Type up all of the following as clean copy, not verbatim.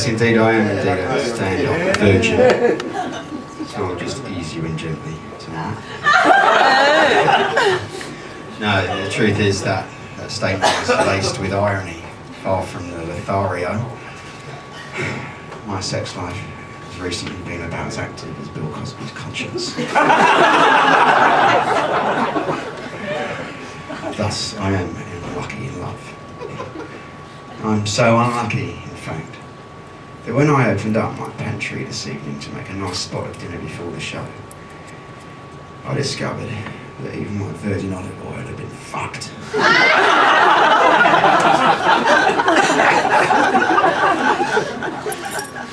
Yes, indeed, I am indeed a stand-up virgin. So I'll just ease you in gently tonight. No, the truth is that statement is laced with irony, far from the Lothario. My sex life has recently been about as active as Bill Cosby's conscience. Thus, I am unlucky in love. I'm so unlucky, in fact, that when I opened up my pantry this evening to make a nice spot of dinner before the show, I discovered that even my virgin olive oil had been fucked.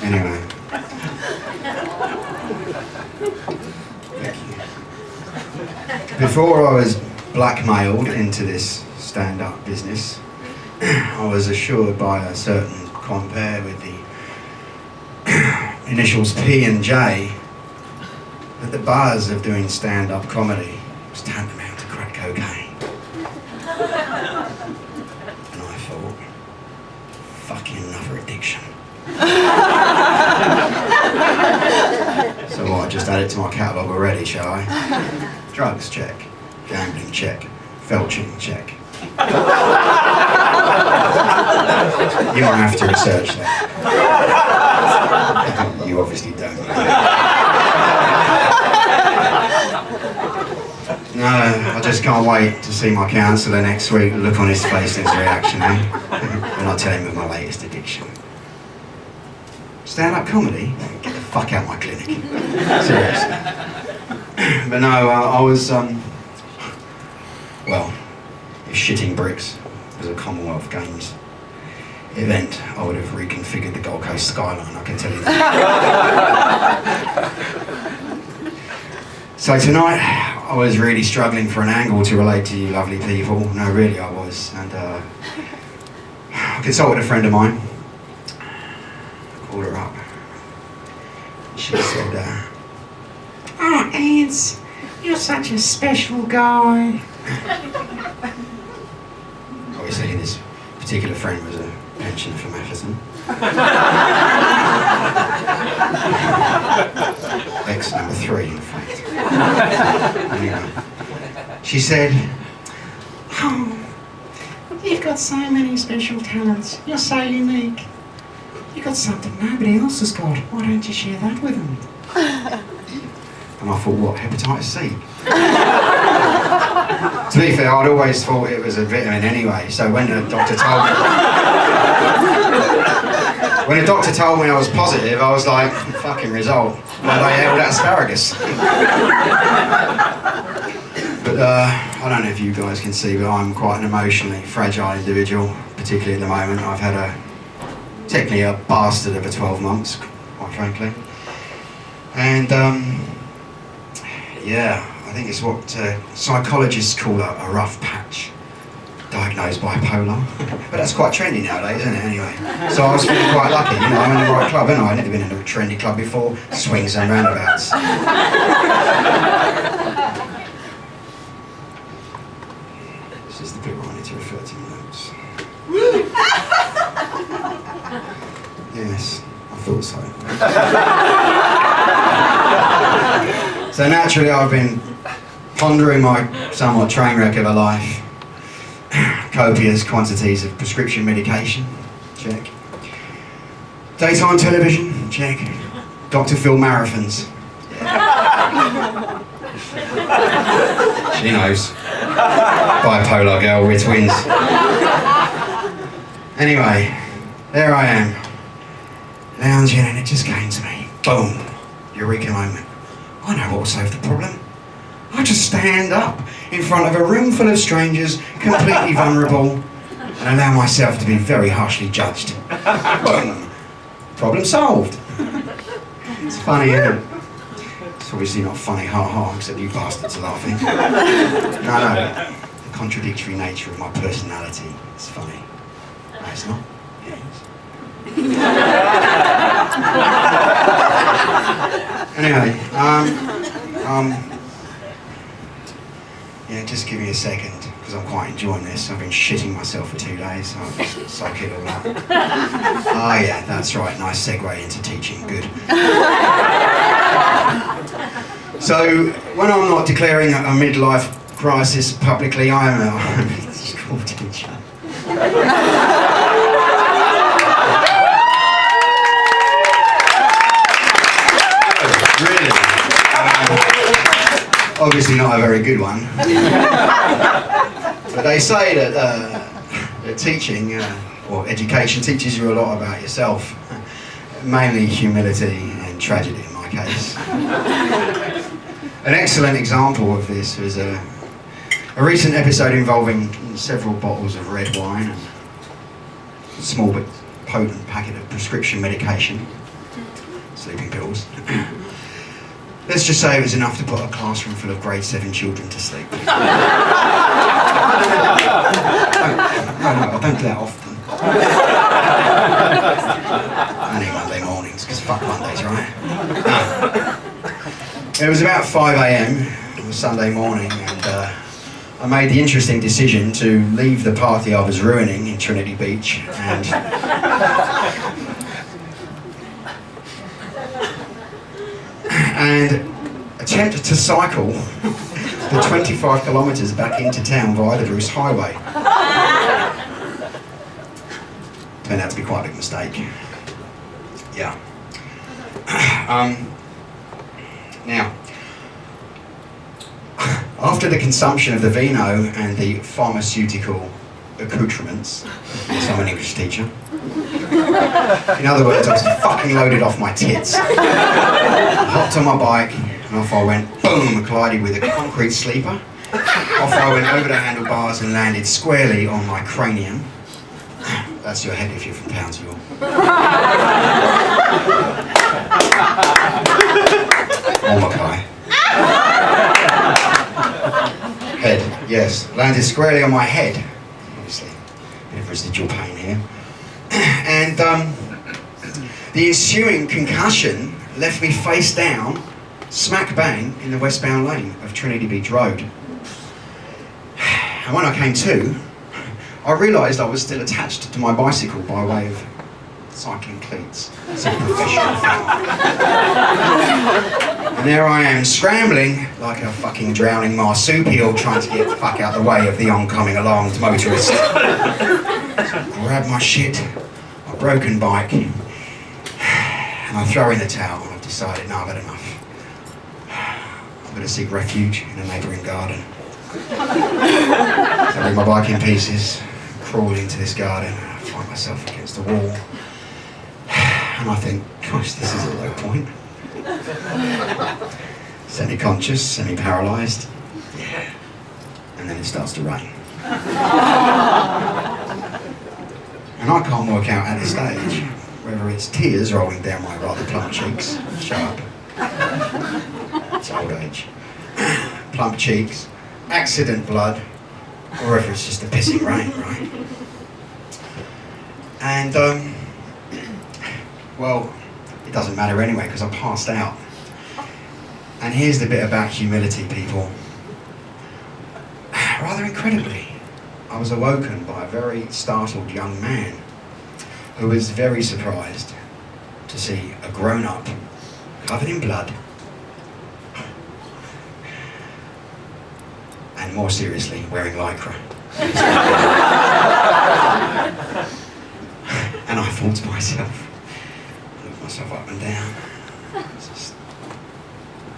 Anyway. Thank you. Before I was blackmailed into this stand-up business, I was assured by a certain compere with the initials P and J that the buzz of doing stand-up comedy was tantamount to crack cocaine. And I thought, fucking another addiction. So what, just add it to my catalogue already, shall I? Drugs, check. Gambling, check. Felching, check. You might have to research that. You obviously don't. No, I just can't wait to see my counsellor next week, look on his face and his reaction, when I tell him of my latest addiction. Stand-up comedy? Get the fuck out of my clinic. Seriously. But no, I was, well, if shitting bricks was a Commonwealth Games event, I would have reconfigured the Gold Coast skyline, I can tell you that. So tonight, I was really struggling for an angle to relate to you lovely people. No, really I was. And I consulted a friend of mine. Called her up. She said, "Oh, Eds, you're such a special guy." Obviously, this particular friend was a pensioner from Matheson. Ex number 3, in fact. Anyway, she said, "Oh, you've got so many special talents. You're so unique. You've got something nobody else has got. Why don't you share that with them?" And I thought, what, hepatitis C? To be fair, I'd always thought it was a vitamin anyway, so when the doctor told me I was positive, I was like, fucking result. Well, they held out asparagus. But I don't know if you guys can see, but I'm quite an emotionally fragile individual, particularly at the moment. I've had technically a bastard of a 12 months, quite frankly. And yeah, I think it's what psychologists call a rough patch. Diagnosed bipolar. But that's quite trendy nowadays, isn't it, anyway? So I was feeling quite lucky, you know, I'm in the right club, haven't I? I've never been in a trendy club before. Swings and roundabouts. This is the bit where I need to refer to my notes. Yes, I thought so. So naturally I've been pondering my somewhat train wreck of a life. Copious quantities of prescription medication, check. Daytime television, check. Dr. Phil marathons. Yeah. She knows. Bipolar girl, we're twins. Anyway, there I am. Lounging, and it just came to me. Boom. Eureka moment. I know what will solve the problem. I just stand up in front of a room full of strangers, completely vulnerable, and allow myself to be very harshly judged. Boom. Problem solved. It's funny, isn't it? It's obviously not funny, ha ha, except you bastards are laughing. No, the contradictory nature of my personality. It's funny. No, it's not. It is. Anyway, yeah, just give me a second. because I'm quite enjoying this. I've been shitting myself for 2 days, so I'll just soak it all up. Ah, yeah, that's right. Nice segue into teaching. Good. So, when I'm not declaring a midlife crisis publicly, I'm a school teacher. Really? Obviously not a very good one. But they say that teaching or education teaches you a lot about yourself. Mainly humility and tragedy in my case. An excellent example of this was a recent episode involving several bottles of red wine and a small but potent packet of prescription medication, sleeping pills. Let's just say it was enough to put a classroom full of grade 7 children to sleep. No, I don't do that often. Only Monday mornings, because fuck Mondays, right? It was about 5 a.m. on a Sunday morning, and I made the interesting decision to leave the party I was ruining in Trinity Beach and attempt to cycle the 25 kilometres back into town via the Bruce Highway. Turned out to be quite a big mistake. Yeah. Now, after the consumption of the vino and the pharmaceutical accoutrements, yes, I'm an English teacher. In other words, I was fucking loaded off my tits. I hopped on my bike and off I went, boom, collided with a concrete sleeper. Off I went over the handlebars and landed squarely on my cranium. That's your head if you're from Townsville. Oh my God. Head, yes. Landed squarely on my head. Obviously, a bit of residual pain here. And the ensuing concussion left me face down, smack bang, in the westbound lane of Trinity Beach Road. And when I came to, I realised I was still attached to my bicycle by way of cycling cleats. It's a professional thing. And there I am, scrambling like a fucking drowning marsupial, trying to get the fuck out of the way of the oncoming alarmed motorist. So I grab my shit, my broken bike, and I throw in the towel, and I've decided, no, I've had enough. I'm going to seek refuge in a neighbouring garden. So I bring my bike in pieces, crawl into this garden, and I find myself against the wall. And I think, gosh, this is a low point. Semi-conscious, semi-paralysed. Yeah. And then it starts to rain. And I can't work out at this stage whether it's tears rolling down my rather plump cheeks. Shut up. It's old age. Plump cheeks, accident blood, or whether it's just a pissing rain, right? And, well, it doesn't matter anyway, because I passed out. And here's the bit about humility, people. Rather incredibly, I was awoken by a very startled young man who was very surprised to see a grown-up, covered in blood, and more seriously, wearing lycra. And I thought to myself, myself up and down.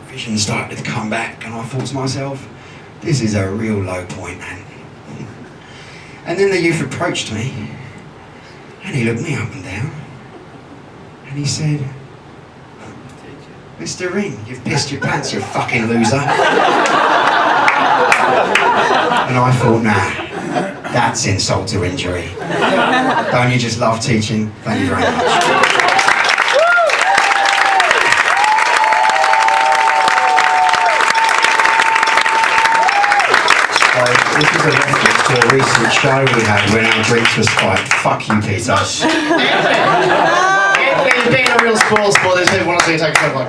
Vision started to come back, and I thought to myself, this is a real low point, man. And then the youth approached me, and he looked me up and down, and he said, Mr. Ring, you've pissed your pants, you fucking loser. And I thought, nah, that's insult to injury. Don't you just love teaching? Thank you very much. This is a reference to a recent show we had when our drinks was spiked. Fuck you, Peter. Anthony's being a real spoil sport. There's people want to see you take a photo.